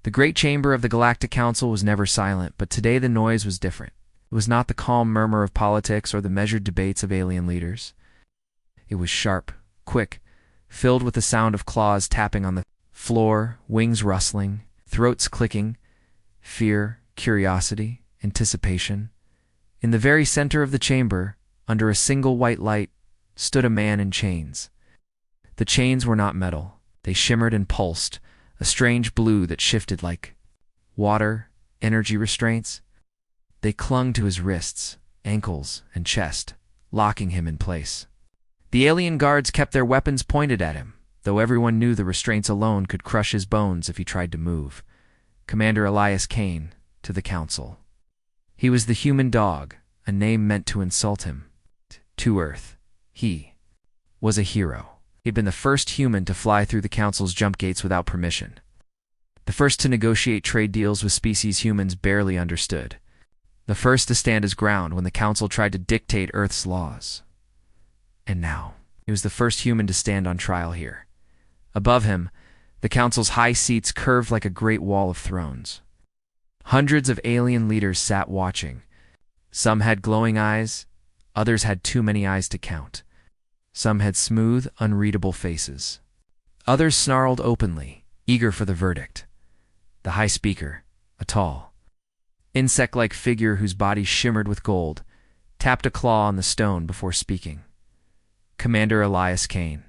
The great chamber of the Galactic Council was never silent, but today the noise was different. It was not the calm murmur of politics or the measured debates of alien leaders. It was sharp, quick, filled with the sound of claws tapping on the floor, wings rustling, throats clicking, fear, curiosity, anticipation. In the very center of the chamber, under a single white light, stood a man in chains. The chains were not metal. They shimmered and pulsed, a strange blue that shifted like water, energy restraints. They clung to his wrists, ankles, and chest, locking him in place. The alien guards kept their weapons pointed at him, though everyone knew the restraints alone could crush his bones if he tried to move. Commander Elias Kane, to the Council. He was the human dog, a name meant to insult him. To Earth, he was a hero. He'd been the first human to fly through the Council's jump gates without permission. The first to negotiate trade deals with species humans barely understood. The first to stand his ground when the Council tried to dictate Earth's laws. And now, he was the first human to stand on trial here. Above him, the Council's high seats curved like a great wall of thrones. Hundreds of alien leaders sat watching. Some had glowing eyes, others had too many eyes to count. Some had smooth, unreadable faces. Others snarled openly, eager for the verdict. The High Speaker, a tall, insect-like figure whose body shimmered with gold, tapped a claw on the stone before speaking. Commander Elias Kane.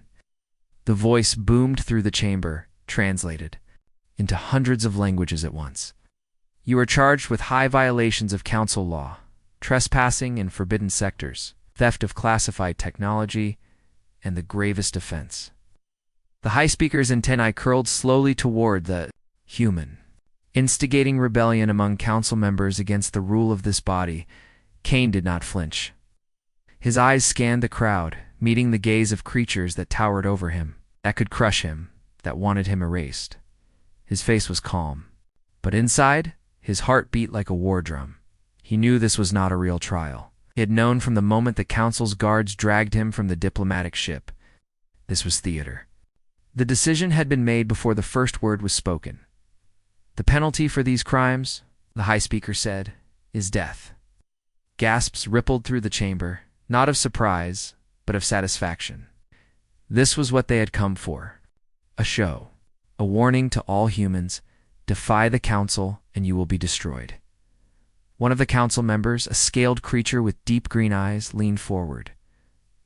The voice boomed through the chamber, translated into hundreds of languages at once. You are charged with high violations of Council law, trespassing in forbidden sectors, theft of classified technology, and the gravest offense. The High Speaker's antennae curled slowly toward the human. Instigating rebellion among Council members against the rule of this body, Kane did not flinch. His eyes scanned the crowd, meeting the gaze of creatures that towered over him, that could crush him, that wanted him erased. His face was calm, but inside, his heart beat like a war drum. He knew this was not a real trial. He had known from the moment the Council's guards dragged him from the diplomatic ship. This was theater. The decision had been made before the first word was spoken. The penalty for these crimes, the High Speaker said, is death. Gasps rippled through the chamber, not of surprise, but of satisfaction. This was what they had come for. A show. A warning to all humans: defy the Council and you will be destroyed. One of the Council members, a scaled creature with deep green eyes, leaned forward.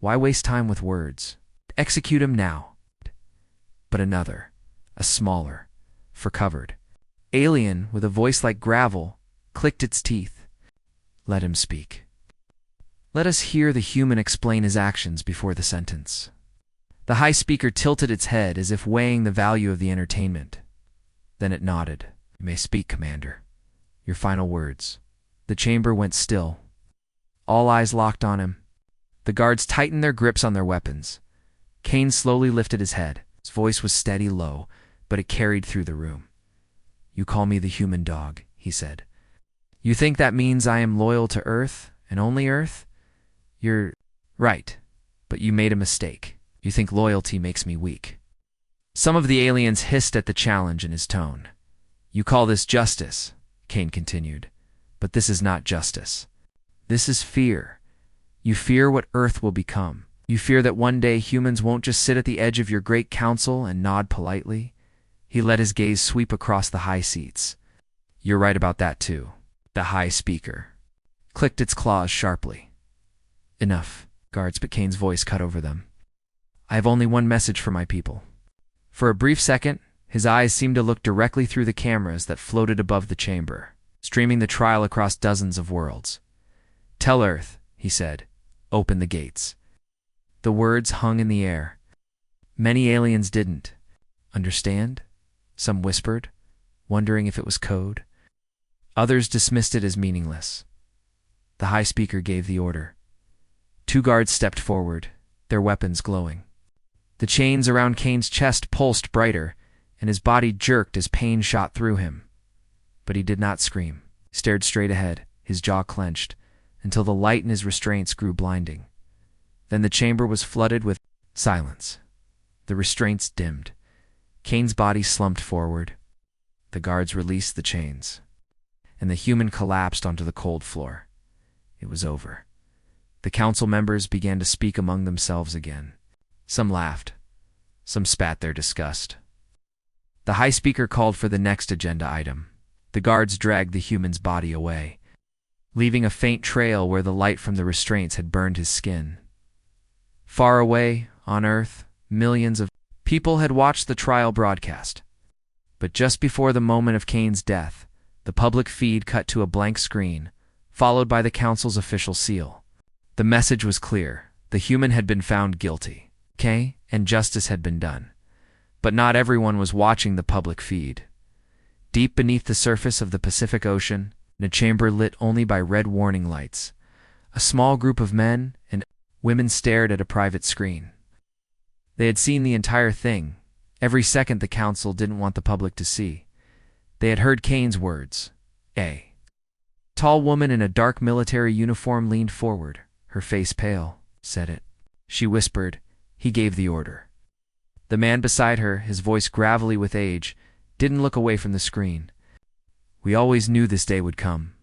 Why waste time with words? Execute him now. But another, a smaller, fur-covered alien with a voice like gravel, clicked its teeth. Let him speak. Let us hear the human explain his actions before the sentence. The High Speaker tilted its head as if weighing the value of the entertainment. Then it nodded. You may speak, Commander. Your final words. The chamber went still. All eyes locked on him. The guards tightened their grips on their weapons. Kane slowly lifted his head. His voice was steady, low, but it carried through the room. You call me the human dog, he said. You think that means I am loyal to Earth, and only Earth? You're right, but you made a mistake. You think loyalty makes me weak. Some of the aliens hissed at the challenge in his tone. You call this justice, Kane continued, but this is not justice. This is fear. You fear what Earth will become. You fear that one day humans won't just sit at the edge of your great council and nod politely. He let his gaze sweep across the high seats. You're right about that too. The High Speaker clicked its claws sharply. Enough, guards, but Kane's voice cut over them. I have only one message for my people. For a brief second, his eyes seemed to look directly through the cameras that floated above the chamber, streaming the trial across dozens of worlds. Tell Earth, he said, open the gates. The words hung in the air. Many aliens didn't understand. Some whispered, wondering if it was code. Others dismissed it as meaningless. The High Speaker gave the order. 2 guards stepped forward, their weapons glowing. The chains around Kane's chest pulsed brighter, and his body jerked as pain shot through him. But he did not scream. He stared straight ahead, his jaw clenched, until the light in his restraints grew blinding. Then the chamber was flooded with silence. The restraints dimmed. Kane's body slumped forward. The guards released the chains, and the human collapsed onto the cold floor. It was over. The council members began to speak among themselves again. Some laughed. Some spat their disgust. The High Speaker called for the next agenda item. The guards dragged the human's body away, leaving a faint trail where the light from the restraints had burned his skin. Far away, on Earth, millions of people had watched the trial broadcast. But just before the moment of Kane's death, the public feed cut to a blank screen, followed by the council's official seal. The message was clear. The human had been found guilty, and justice had been done. But not everyone was watching the public feed. Deep beneath the surface of the Pacific Ocean, in a chamber lit only by red warning lights, a small group of men and women stared at a private screen. They had seen the entire thing, every second the council didn't want the public to see. They had heard Kane's words. A tall woman in a dark military uniform leaned forward, her face pale. Said it. She whispered. He gave the order. The man beside her, his voice gravelly with age, didn't look away from the screen. We always knew this day would come.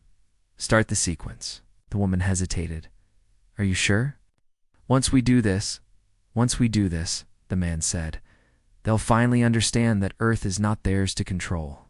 Start the sequence. The woman hesitated. Are you sure? Once we do this, the man said, they'll finally understand that Earth is not theirs to control.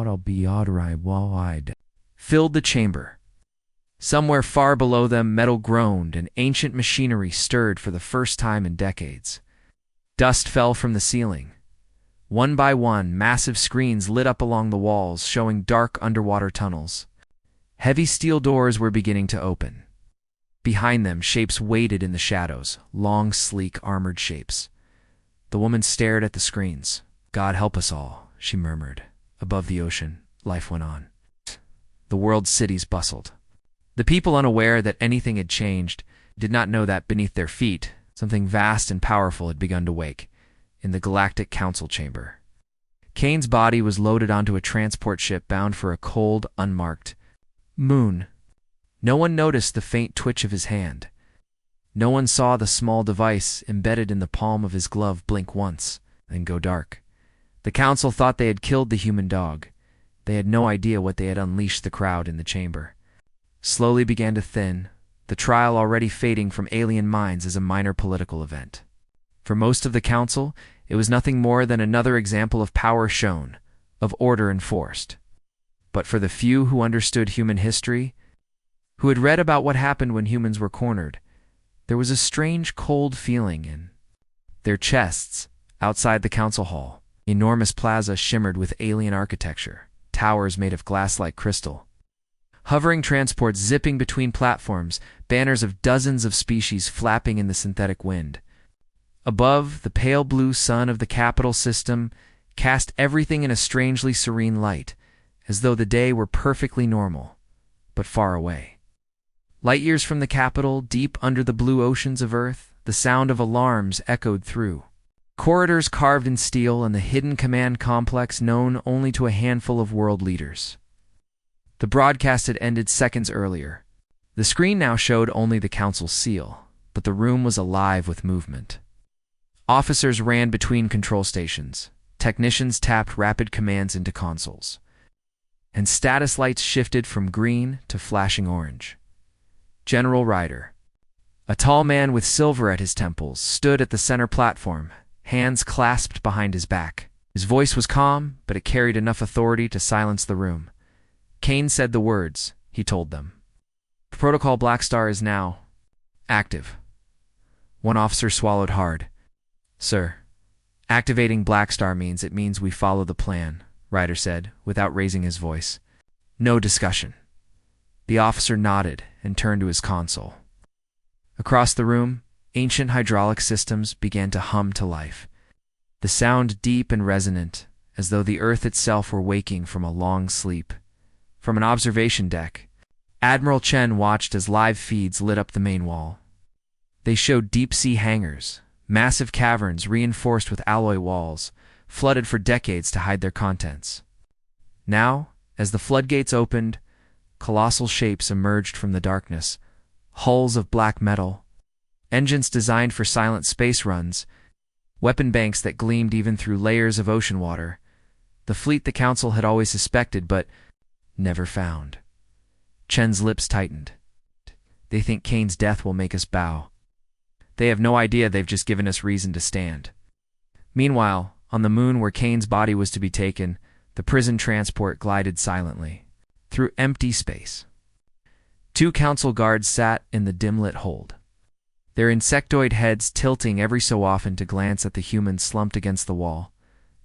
I'll be alright while I'd filled the chamber. Somewhere far below them, metal groaned and ancient machinery stirred for the first time in decades. Dust fell from the ceiling. One by one, massive screens lit up along the walls, showing dark underwater tunnels. Heavy steel doors were beginning to open. Behind them, shapes waited in the shadows, long, sleek, armored shapes. The woman stared at the screens. God help us all, she murmured. Above the ocean, life went on. The world's cities bustled. The people, unaware that anything had changed, did not know that beneath their feet, something vast and powerful had begun to wake, in the Galactic Council chamber. Kane's body was loaded onto a transport ship bound for a cold, unmarked moon. No one noticed the faint twitch of his hand. No one saw the small device embedded in the palm of his glove blink once, then go dark. The council thought they had killed the human dog. They had no idea what they had unleashed the crowd in the chamber. Slowly began to thin, the trial already fading from alien minds as a minor political event. For most of the council, it was nothing more than another example of power shown, of order enforced. But for the few who understood human history, who had read about what happened when humans were cornered, there was a strange cold feeling in their chests outside the council hall. Enormous plaza shimmered with alien architecture, towers made of glass-like crystal. Hovering transports zipping between platforms, banners of dozens of species flapping in the synthetic wind. Above, the pale blue sun of the capital system cast everything in a strangely serene light, as though the day were perfectly normal, but far away. Light years from the capital, deep under the blue oceans of Earth, the sound of alarms echoed through. Corridors carved in steel and the hidden command complex known only to a handful of world leaders. The broadcast had ended seconds earlier. The screen now showed only the council's seal, but the room was alive with movement. Officers ran between control stations. Technicians tapped rapid commands into consoles. And status lights shifted from green to flashing orange. General Ryder, a tall man with silver at his temples, stood at the center platform, hands clasped behind his back. His voice was calm, but it carried enough authority to silence the room. Kane said the words, he told them. Protocol Black Star is now active. One officer swallowed hard. Sir, activating Black Star means we follow the plan, Ryder said, without raising his voice. No discussion. The officer nodded and turned to his console. Across the room, ancient hydraulic systems began to hum to life. The sound deep and resonant, as though the earth itself were waking from a long sleep. From an observation deck, Admiral Chen watched as live feeds lit up the main wall. They showed deep-sea hangars, massive caverns reinforced with alloy walls, flooded for decades to hide their contents. Now, as the floodgates opened, colossal shapes emerged from the darkness, hulls of black metal, engines designed for silent space runs, weapon banks that gleamed even through layers of ocean water, the fleet the Council had always suspected but never found. Chen's lips tightened. They think Kane's death will make us bow. They have no idea they've just given us reason to stand. Meanwhile, on the moon where Kane's body was to be taken, the prison transport glided silently through empty space. 2 Council guards sat in the dim-lit hold, their insectoid heads tilting every so often to glance at the human slumped against the wall.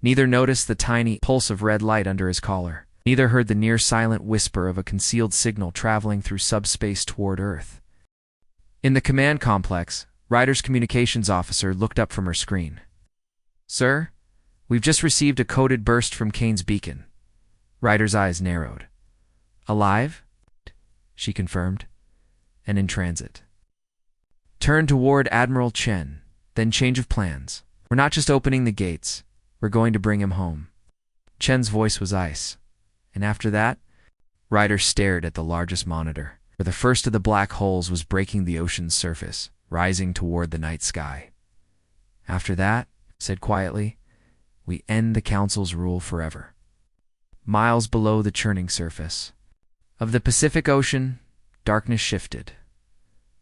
Neither noticed the tiny pulse of red light under his collar. Neither heard the near-silent whisper of a concealed signal traveling through subspace toward Earth. In the command complex, Ryder's communications officer looked up from her screen. "Sir, we've just received a coded burst from Kane's beacon." Ryder's eyes narrowed. "Alive?" she confirmed. "And in transit." Turn toward Admiral Chen, then change of plans. "We're not just opening the gates, we're going to bring him home." Chen's voice was ice. And after that, Ryder stared at the largest monitor, where the first of the black holes was breaking the ocean's surface, rising toward the night sky. "After that," said quietly, "we end the Council's rule forever." Miles below the churning surface of the Pacific Ocean, darkness shifted.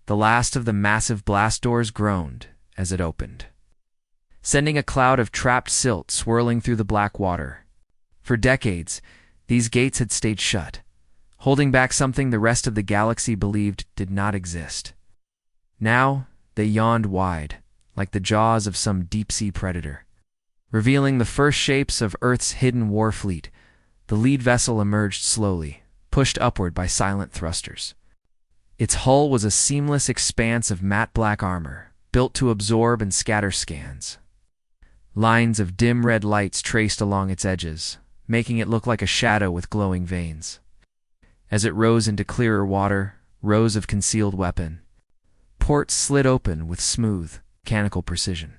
The last of the massive blast doors groaned as it opened, sending a cloud of trapped silt swirling through the black water. For decades, these gates had stayed shut, holding back something the rest of the galaxy believed did not exist. Now, they yawned wide, like the jaws of some deep-sea predator. Revealing the first shapes of Earth's hidden war fleet, the lead vessel emerged slowly, pushed upward by silent thrusters. Its hull was a seamless expanse of matte black armor, built to absorb and scatter scans. Lines of dim red lights traced along its edges, making it look like a shadow with glowing veins. As it rose into clearer water, rows of concealed weapon ports slid open with smooth, mechanical precision.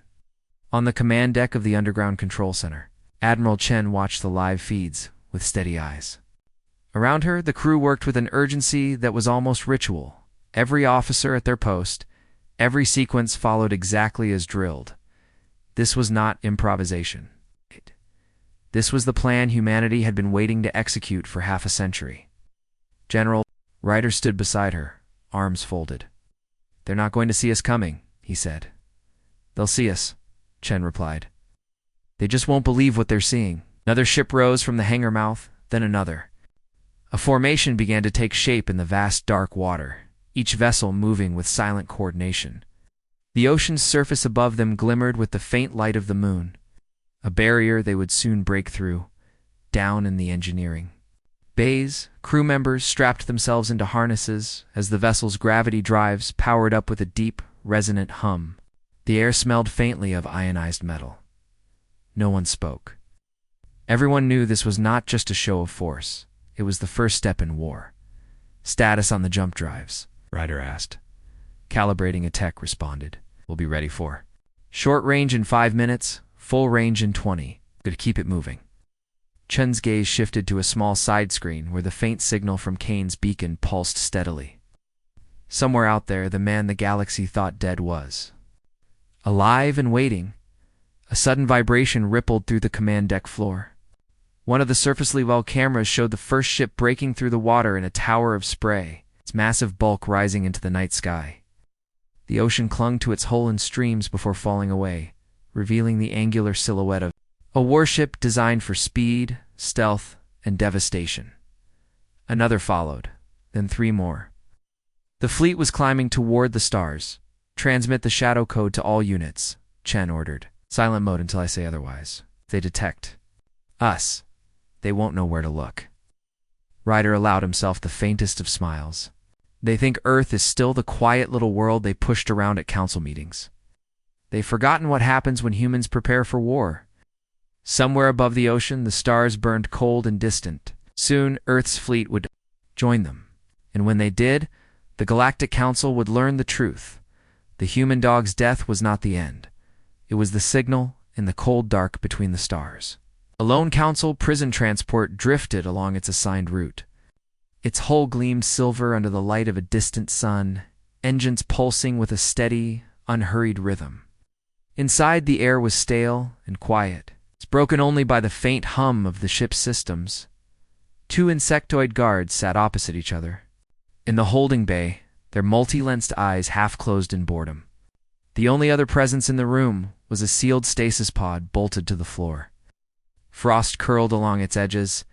On the command deck of the underground control center, Admiral Chen watched the live feeds with steady eyes. Around her, the crew worked with an urgency that was almost ritual. Every officer at their post, every sequence followed exactly as drilled. This was not improvisation. This was the plan humanity had been waiting to execute for half a century. "General," Ryder stood beside her, arms folded. "They're not going to see us coming," he said. "They'll see us," Chen replied. "They just won't believe what they're seeing." Another ship rose from the hangar mouth, then another. A formation began to take shape in the vast dark water, each vessel moving with silent coordination. The ocean's surface above them glimmered with the faint light of the moon, a barrier they would soon break through, down in the engineering bays. Crew members strapped themselves into harnesses as the vessel's gravity drives powered up with a deep, resonant hum. The air smelled faintly of ionized metal. No one spoke. Everyone knew this was not just a show of force. It was the first step in war. "Status on the jump drives?" Ryder asked. Calibrating a tech responded. "We'll be ready for short range in 5 minutes, full range in 20. Good, keep it moving." Chen's gaze shifted to a small side screen where the faint signal from Kane's beacon pulsed steadily. Somewhere out there, the man the galaxy thought dead was alive and waiting. A sudden vibration rippled through the command deck floor. One of the surface-level cameras showed the first ship breaking through the water in a tower of spray, its massive bulk rising into the night sky. The ocean clung to its hull in streams before falling away, revealing the angular silhouette of a warship designed for speed, stealth, and devastation. Another followed, then 3 more. The fleet was climbing toward the stars. "Transmit the shadow code to all units," Chen ordered. "Silent mode until I say otherwise. If they detect us, they won't know where to look." Ryder allowed himself the faintest of smiles. They think Earth is still the quiet little world they pushed around at council meetings. They've forgotten what happens when humans prepare for war. Somewhere above the ocean, the stars burned cold and distant. Soon, Earth's fleet would join them. And when they did, the Galactic Council would learn the truth. The human dog's death was not the end. It was the signal in the cold dark between the stars. A lone council prison transport drifted along its assigned route. Its hull gleamed silver under the light of a distant sun, engines pulsing with a steady, unhurried rhythm. Inside, the air was stale and quiet. It's broken only by the faint hum of the ship's systems. Two insectoid guards sat opposite each other. In the holding bay, their multi-lensed eyes half-closed in boredom. The only other presence in the room was a sealed stasis pod bolted to the floor. Frost curled along its edges,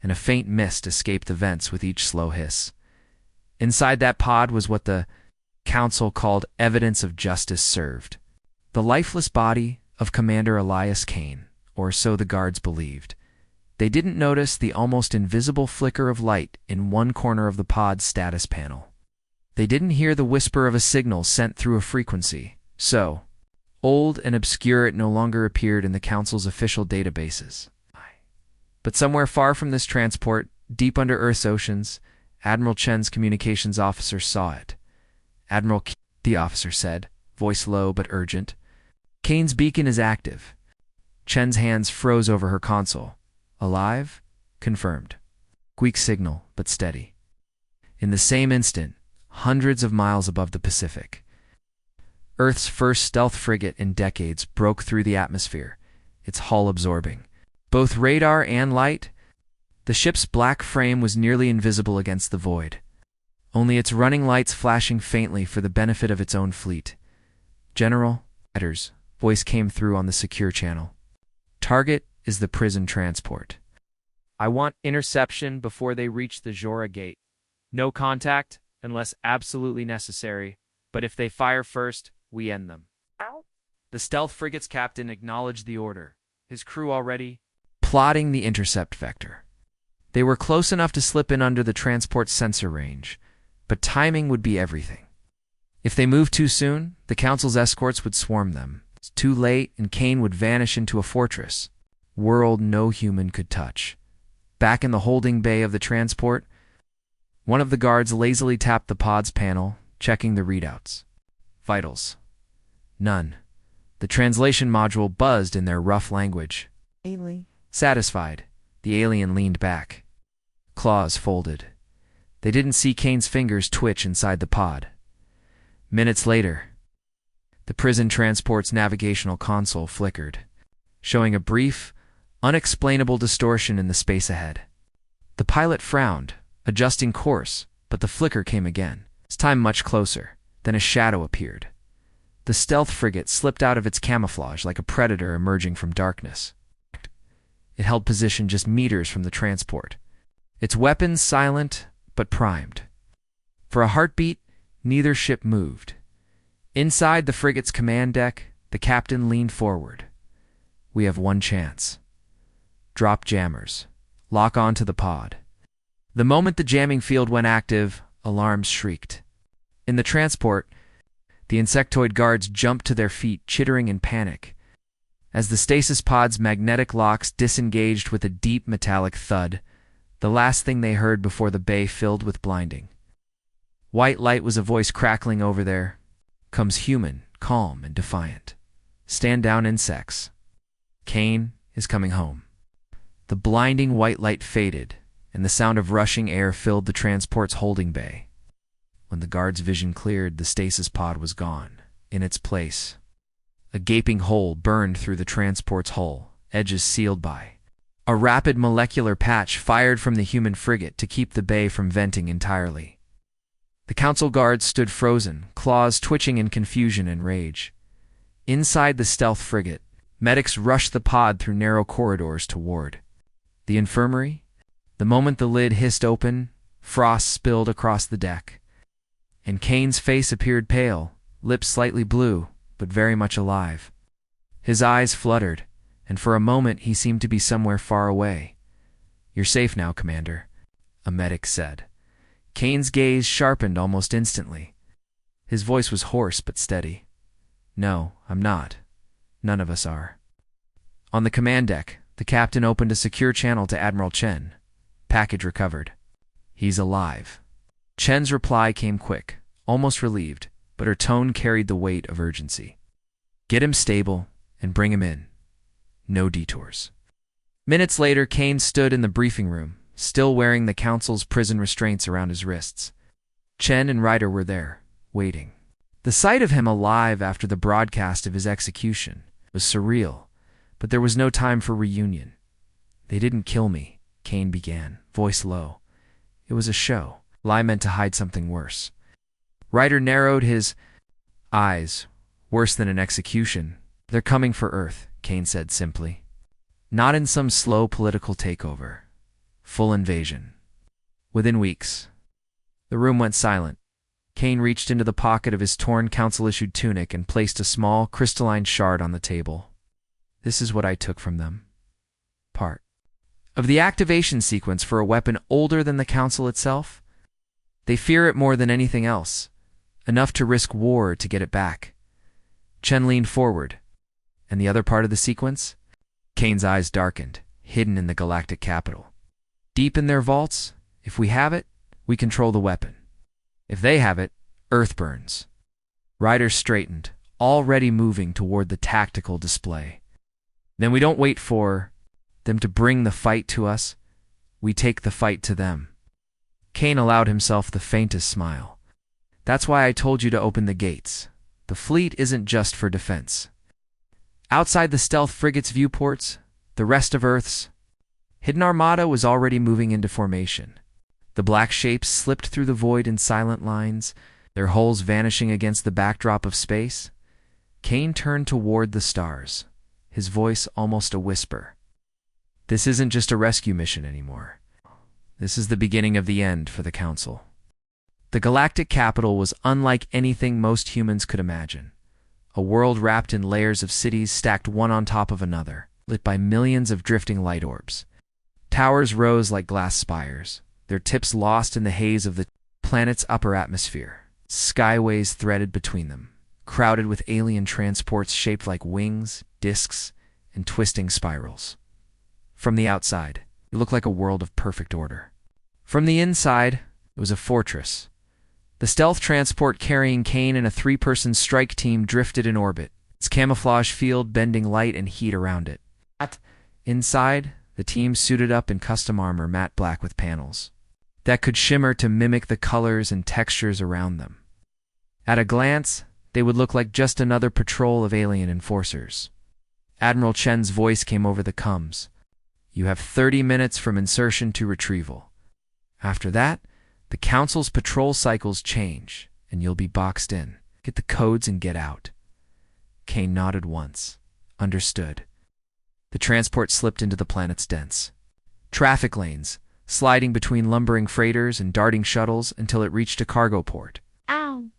and a faint mist escaped the vents with each slow hiss. Inside that pod was what the council called evidence of justice served. The lifeless body of Commander Elias Kane, or so the guards believed. They didn't notice the almost invisible flicker of light in one corner of the pod's status panel. They didn't hear the whisper of a signal sent through a frequency. So, old and obscure, it no longer appeared in the council's official databases. But somewhere far from this transport, deep under Earth's oceans, Admiral Chen's communications officer saw it. "Admiral Kane," the officer said, voice low but urgent. "Kane's beacon is active." Chen's hands froze over her console. "Alive?" "Confirmed." Weak signal, but steady. In the same instant, hundreds of miles above the Pacific, Earth's first stealth frigate in decades broke through the atmosphere, its hull absorbing both radar and light. The ship's black frame was nearly invisible against the void, only its running lights flashing faintly for the benefit of its own fleet. "General," Edder's voice came through on the secure channel. "Target is the prison transport. I want interception before they reach the Jora Gate. No contact unless absolutely necessary, but if they fire first, we end them." The stealth frigate's captain acknowledged the order, his crew already plotting the intercept vector. They were close enough to slip in under the transport's sensor range, but timing would be everything. If they moved too soon, the council's escorts would swarm them. Too late, and Kane would vanish into a fortress, world no human could touch. Back in the holding bay of the transport, one of the guards lazily tapped the pod's panel, checking the readouts. Vitals. None. The translation module buzzed in their rough language. Alien. Satisfied, the alien leaned back. Claws folded. They didn't see Kane's fingers twitch inside the pod. Minutes later, the prison transport's navigational console flickered, showing a brief, unexplainable distortion in the space ahead. The pilot frowned, adjusting course, but the flicker came again, this time much closer. Then a shadow appeared. The stealth frigate slipped out of its camouflage like a predator emerging from darkness. It held position just meters from the transport, its weapons silent but primed. For a heartbeat, neither ship moved. Inside the frigate's command deck, the captain leaned forward. "We have one chance. Drop jammers. Lock onto the pod." The moment the jamming field went active, alarms shrieked. In the transport, the insectoid guards jumped to their feet, chittering in panic. As the stasis pod's magnetic locks disengaged with a deep metallic thud, the last thing they heard before the bay filled with blinding white light was a voice crackling over there. "Comes human, calm and defiant. Stand down, insects. Kane is coming home." The blinding white light faded, and the sound of rushing air filled the transport's holding bay. When the guard's vision cleared, the stasis pod was gone. In its place, a gaping hole burned through the transport's hull, edges sealed by a rapid molecular patch fired from the human frigate to keep the bay from venting entirely. The council guards stood frozen, claws twitching in confusion and rage. Inside the stealth frigate, medics rushed the pod through narrow corridors to ward the infirmary. The moment the lid hissed open, frost spilled across the deck, and Kane's face appeared pale, lips slightly blue, but very much alive. His eyes fluttered, and for a moment he seemed to be somewhere far away. "You're safe now, Commander," a medic said. Kane's gaze sharpened almost instantly. His voice was hoarse but steady. "No, I'm not. None of us are." On the command deck, the captain opened a secure channel to Admiral Chen. "Package recovered. He's alive." Chen's reply came quick, almost relieved, but her tone carried the weight of urgency. "Get him stable and bring him in. No detours." Minutes later, Kane stood in the briefing room, still wearing the Council's prison restraints around his wrists. Chen and Ryder were there, waiting. The sight of him alive after the broadcast of his execution was surreal, but there was no time for reunion. "They didn't kill me," Kane began, voice low. "It was a show. Lie meant to hide something worse." Ryder narrowed his eyes. "Worse than an execution. They're coming for Earth," Kane said simply. "Not in some slow political takeover. Full invasion. Within weeks." The room went silent. Kane reached into the pocket of his torn Council-issued tunic and placed a small, crystalline shard on the table. "This is what I took from them. Part of the activation sequence for a weapon older than the Council itself. They fear it more than anything else, enough to risk war to get it back." Chen leaned forward. "And the other part of the sequence?" Kane's eyes darkened, hidden in the Galactic Capital. "Deep in their vaults, if we have it, we control the weapon. If they have it, Earth burns." Ryder straightened, already moving toward the tactical display. "Then we don't wait for them to bring the fight to us. We take the fight to them." Kane allowed himself the faintest smile. "That's why I told you to open the gates. The fleet isn't just for defense. Outside the stealth frigate's viewports, the rest of Earth's hidden armada was already moving into formation. The black shapes slipped through the void in silent lines, their hulls vanishing against the backdrop of space." Kane turned toward the stars, his voice almost a whisper. "This isn't just a rescue mission anymore. This is the beginning of the end for the Council." The Galactic Capital was unlike anything most humans could imagine. A world wrapped in layers of cities stacked one on top of another, lit by millions of drifting light orbs. Towers rose like glass spires, their tips lost in the haze of the planet's upper atmosphere. Skyways threaded between them, crowded with alien transports shaped like wings, disks, and twisting spirals. From the outside, it looked like a world of perfect order. From the inside, it was a fortress. The stealth transport carrying Kane and a three-person strike team drifted in orbit, its camouflage field bending light and heat around it. Inside, the team suited up in custom armor matte black with panels that could shimmer to mimic the colors and textures around them. At a glance, they would look like just another patrol of alien enforcers. Admiral Chen's voice came over the comms. "You have 30 minutes from insertion to retrieval. After that, the Council's patrol cycles change, and you'll be boxed in. Get the codes and get out." Kane nodded once. Understood. The transport slipped into the planet's dense traffic lanes, sliding between lumbering freighters and darting shuttles until it reached a cargo port. Ow.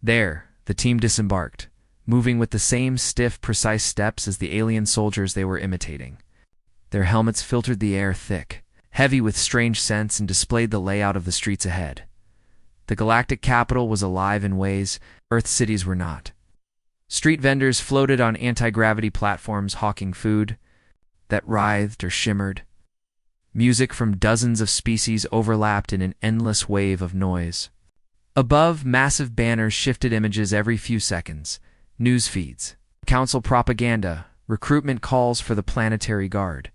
There, the team disembarked, moving with the same stiff, precise steps as the alien soldiers they were imitating. Their helmets filtered the air thick, heavy with strange scents, and displayed the layout of the streets ahead. The Galactic Capital was alive in ways Earth cities were not. Street vendors floated on anti-gravity platforms hawking food that writhed or shimmered. Music from dozens of species overlapped in an endless wave of noise. Above, massive banners shifted images every few seconds. News feeds, Council propaganda, recruitment calls for the planetary guard.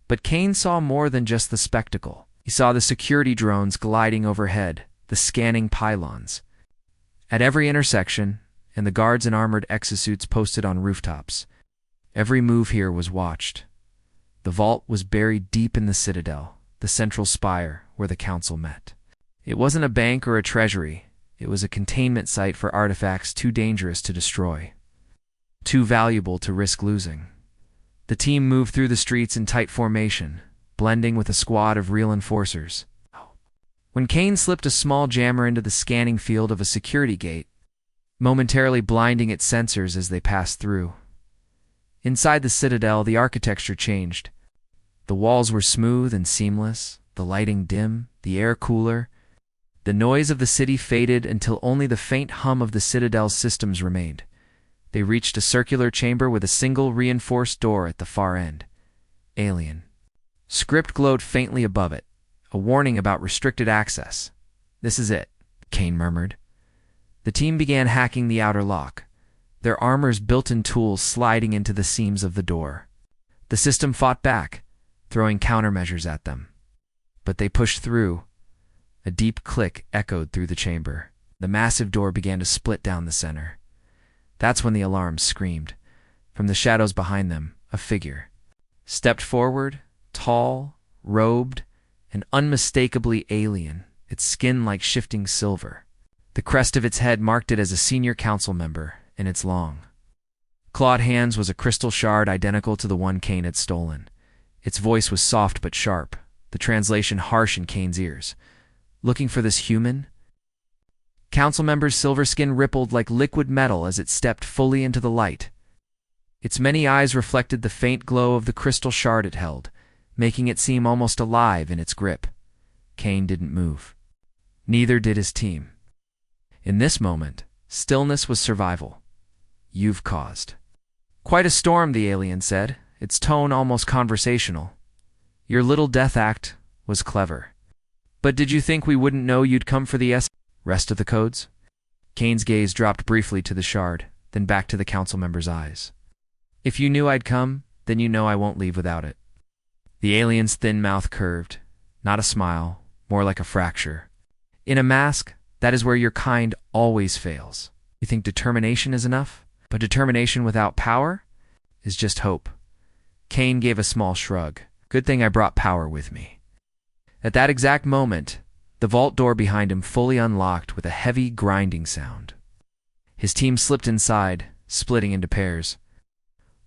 But Kane saw more than just the spectacle. He saw the security drones gliding overhead, the scanning pylons at every intersection, and the guards in armored exosuits posted on rooftops. Every move here was watched. The vault was buried deep in the citadel, the central spire where the Council met. It wasn't a bank or a treasury. It was a containment site for artifacts too dangerous to destroy, too valuable to risk losing. The team moved through the streets in tight formation, blending with a squad of real enforcers. When Kane slipped a small jammer into the scanning field of a security gate, momentarily blinding its sensors as they passed through. Inside the citadel, the architecture changed. The walls were smooth and seamless, the lighting dim, the air cooler. The noise of the city faded until only the faint hum of the Citadel's systems remained. They reached a circular chamber with a single reinforced door at the far end. Alien. Script glowed faintly above it, a warning about restricted access. "This is it," Kane murmured. The team began hacking the outer lock, their armor's built-in tools sliding into the seams of the door. The system fought back, throwing countermeasures at them. But they pushed through. A deep click echoed through the chamber. The massive door began to split down the center. That's when the alarms screamed. From the shadows behind them, a figure stepped forward, tall, robed, and unmistakably alien, its skin like shifting silver. The crest of its head marked it as a senior council member, and its long, clawed hands was a crystal shard identical to the one Kane had stolen. Its voice was soft but sharp, the translation harsh in Kane's ears. "Looking for this human?" Council member's silver skin rippled like liquid metal as it stepped fully into the light. Its many eyes reflected the faint glow of the crystal shard it held, making it seem almost alive in its grip. Kane didn't move. Neither did his team. In this moment, stillness was survival. "You've caused quite a storm," the alien said, its tone almost conversational. "Your little death act was clever. But did you think we wouldn't know you'd come for the rest of the codes?" Kane's gaze dropped briefly to the shard, then back to the council member's eyes. "If you knew I'd come, then you know I won't leave without it." The alien's thin mouth curved, not a smile, more like a fracture. "In a mask, that is where your kind always fails. You think determination is enough? But determination without power is just hope." Kane gave a small shrug. "Good thing I brought power with me." At that exact moment, the vault door behind him fully unlocked with a heavy, grinding sound. His team slipped inside, splitting into pairs.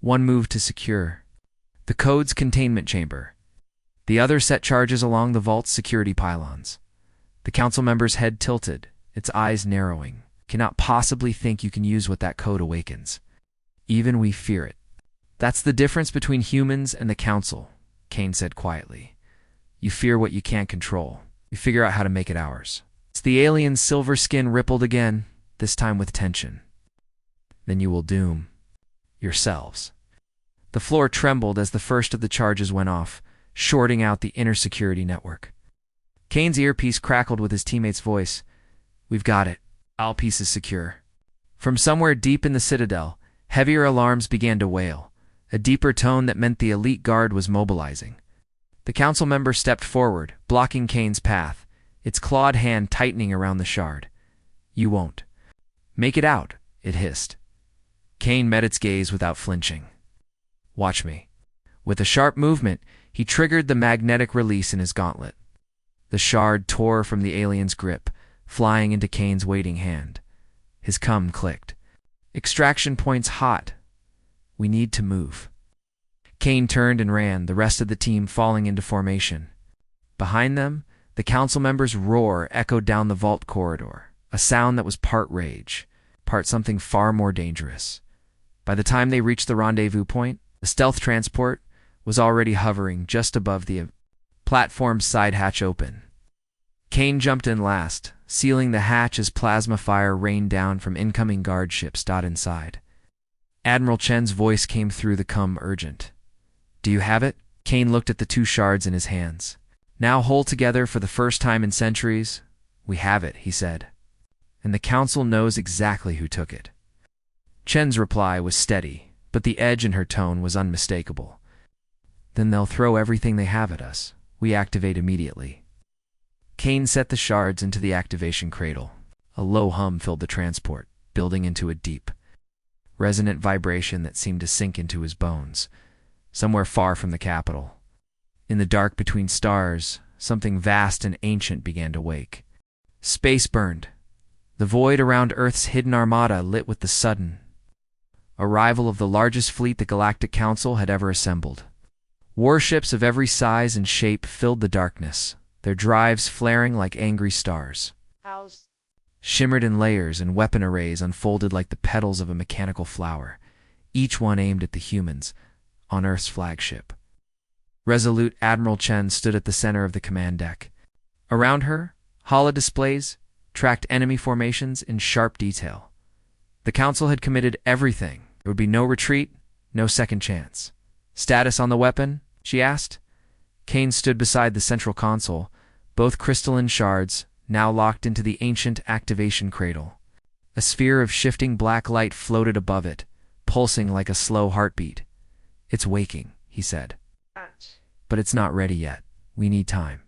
One moved to secure the code's containment chamber. The other set charges along the vault's security pylons. The council member's head tilted, its eyes narrowing. "Cannot possibly think you can use what that code awakens. Even we fear it." "That's the difference between humans and the council," Kane said quietly. "You fear what you can't control. You figure out how to make it ours." The alien's silver skin rippled again, this time with tension. "Then you will doom yourselves." The floor trembled as the first of the charges went off, shorting out the inner security network. Kane's earpiece crackled with his teammate's voice. "We've got it. All pieces secure." From somewhere deep in the Citadel, heavier alarms began to wail, a deeper tone that meant the elite guard was mobilizing. The council member stepped forward, blocking Kane's path, its clawed hand tightening around the shard. "You won't make it out," it hissed. Kane met its gaze without flinching. "Watch me." With a sharp movement, he triggered the magnetic release in his gauntlet. The shard tore from the alien's grip, flying into Kane's waiting hand. His cum clicked. "Extraction point's hot. We need to move." Kane turned and ran, the rest of the team falling into formation. Behind them, the council member's roar echoed down the vault corridor, a sound that was part rage, part something far more dangerous. By the time they reached the rendezvous point, the stealth transport was already hovering just above the platform's side hatch open. Kane jumped in last, sealing the hatch as plasma fire rained down from incoming guard ships inside. Admiral Chen's voice came through the cum urgent. "Do you have it?" Kane looked at the two shards in his hands. Now whole together for the first time in centuries. "We have it," he said. "And the council knows exactly who took it." Chen's reply was steady, but the edge in her tone was unmistakable. "Then they'll throw everything they have at us. We activate immediately." Kane set the shards into the activation cradle. A low hum filled the transport, building into a deep, resonant vibration that seemed to sink into his bones, somewhere far from the capital. In the dark between stars, something vast and ancient began to wake. Space burned. The void around Earth's hidden armada lit with the sudden arrival of the largest fleet the Galactic Council had ever assembled. Warships of every size and shape filled the darkness, their drives flaring like angry stars. Shimmered in layers and weapon arrays unfolded like the petals of a mechanical flower, each one aimed at the humans on Earth's flagship. Resolute Admiral Chen stood at the center of the command deck. Around her, Holo displays tracked enemy formations in sharp detail. The Council had committed everything. There would be no retreat, no second chance. "Status on the weapon?" she asked. Kane stood beside the central console, both crystalline shards now locked into the ancient activation cradle. A sphere of shifting black light floated above it, pulsing like a slow heartbeat. "It's waking," he said. "But it's not ready yet. We need time."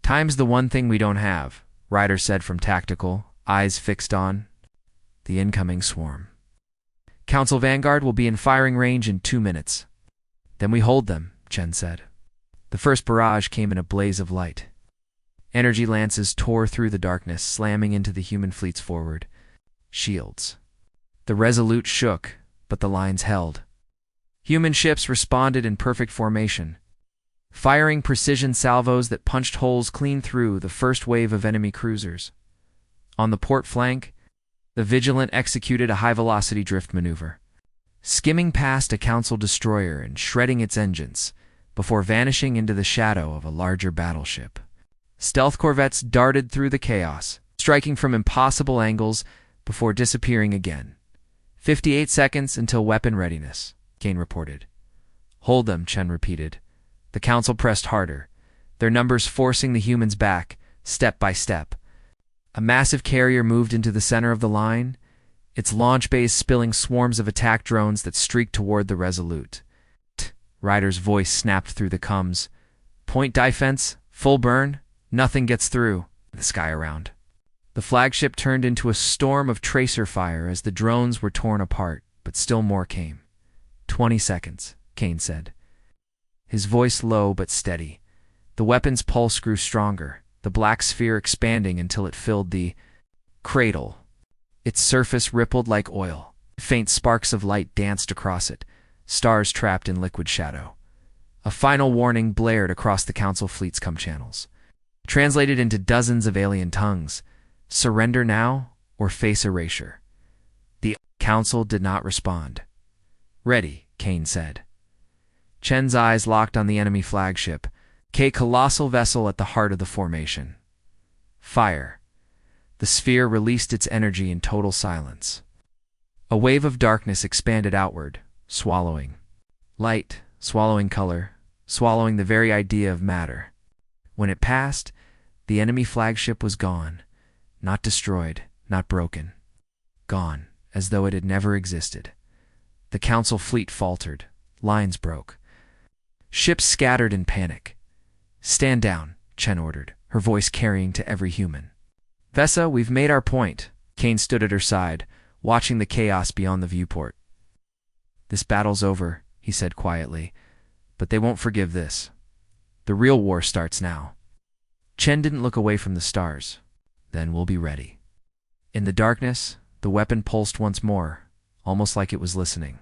"Time's the one thing we don't have," Ryder said from tactical, eyes fixed on the incoming swarm. "Council Vanguard will be in firing range in 2 minutes. Then we hold them," Chen said. The first barrage came in a blaze of light. Energy lances tore through the darkness, slamming into the human fleet's forward shields. The Resolute shook, but the lines held. Human ships responded in perfect formation, firing precision salvos that punched holes clean through the first wave of enemy cruisers. On the port flank, the Vigilant executed a high-velocity drift maneuver, skimming past a Council destroyer and shredding its engines before vanishing into the shadow of a larger battleship. Stealth corvettes darted through the chaos, striking from impossible angles before disappearing again. 58 seconds until weapon readiness, Kane reported. "Hold them," Chen repeated. The Council pressed harder, their numbers forcing the humans back, step by step. A massive carrier moved into the center of the line, its launch bays spilling swarms of attack drones that streaked toward the Resolute. Ryder's voice snapped through the comms. "Point defense, full burn, nothing gets through." The sky around. The flagship turned into a storm of tracer fire as the drones were torn apart, but still more came. 20 seconds, Kane said, his voice low but steady. The weapon's pulse grew stronger, the black sphere expanding until it filled the cradle. Its surface rippled like oil. Faint sparks of light danced across it, stars trapped in liquid shadow. A final warning blared across the Council fleet's comm channels, translated into dozens of alien tongues. Surrender now or face erasure. The Council did not respond. "Ready," Kane said. Chen's eyes locked on the enemy flagship, a colossal vessel at the heart of the formation. Fire. The sphere released its energy in total silence. A wave of darkness expanded outward, swallowing light, swallowing color, swallowing the very idea of matter. When it passed, the enemy flagship was gone. Not destroyed, not broken. Gone, as though it had never existed. The Council fleet faltered. Lines broke. Ships scattered in panic. "Stand down," Chen ordered, her voice carrying to every human. "Vesa, we've made our point." Kane stood at her side, watching the chaos beyond the viewport. "This battle's over," he said quietly, "but they won't forgive this. The real war starts now." Chen didn't look away from the stars. "Then we'll be ready." In the darkness, the weapon pulsed once more, almost like it was listening.